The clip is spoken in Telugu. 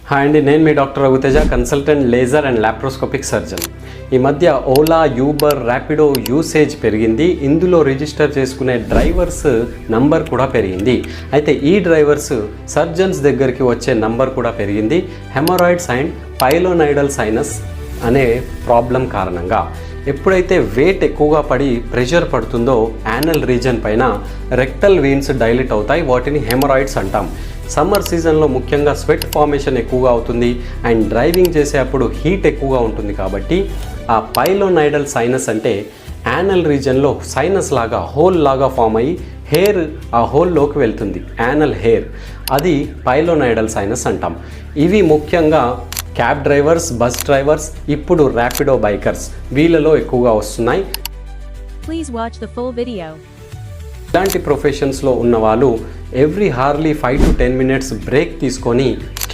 హాయ్ అండి, నేను మీ doctor Raghuteja, consultant laser and laparoscopic surgeon. ఈ మధ్య ఓలా, యూబర్, ర్యాపిడో యూసేజ్ పెరిగింది. ఇందులో రిజిస్టర్ చేసుకునే డ్రైవర్స్ నంబర్ కూడా పెరిగింది. అయితే ఈ డ్రైవర్స్ సర్జన్స్ దగ్గరికి వచ్చే నంబర్ కూడా పెరిగింది. హెమరాయిడ్స్ అండ్ పైలోనైడల్ సైనస్ అనే ప్రాబ్లం కారణంగా. ఎప్పుడైతే వెయిట్ ఎక్కువగా పడి ప్రెషర్ పడుతుందో యానల్ రీజన్ పైన రెక్టల్ వీన్స్ డైలేట్ అవుతాయి. వాటిని హెమరాయిడ్స్ అంటాం. సమ్మర్ సీజన్లో ముఖ్యంగా స్వెట్ ఫార్మేషన్ ఎక్కువగా అవుతుంది అండ్ డ్రైవింగ్ చేసేటప్పుడు హీట్ ఎక్కువగా ఉంటుంది. కాబట్టి ఆ పైలోనైడల్ సైనస్ అంటే యానల్ రీజన్లో సైనస్ లాగా హోల్ లాగా ఫామ్ అయ్యి హెయిర్ ఆ హోల్లోకి వెళ్తుంది. యానల్ హెయిర్, అది పైలోనైడల్ సైనస్ అంటాం. ఇవి ముఖ్యంగా క్యాబ్ డ్రైవర్స్, బస్ డ్రైవర్స్, ఇప్పుడు ర్యాపిడో బైకర్స్, వీళ్ళలో ఎక్కువగా వస్తున్నాయి. Please watch the full video. ఇలాంటి ప్రొఫెషన్స్లో ఉన్న వాళ్ళు every Harley 5 to 10 minutes break తీసుకొని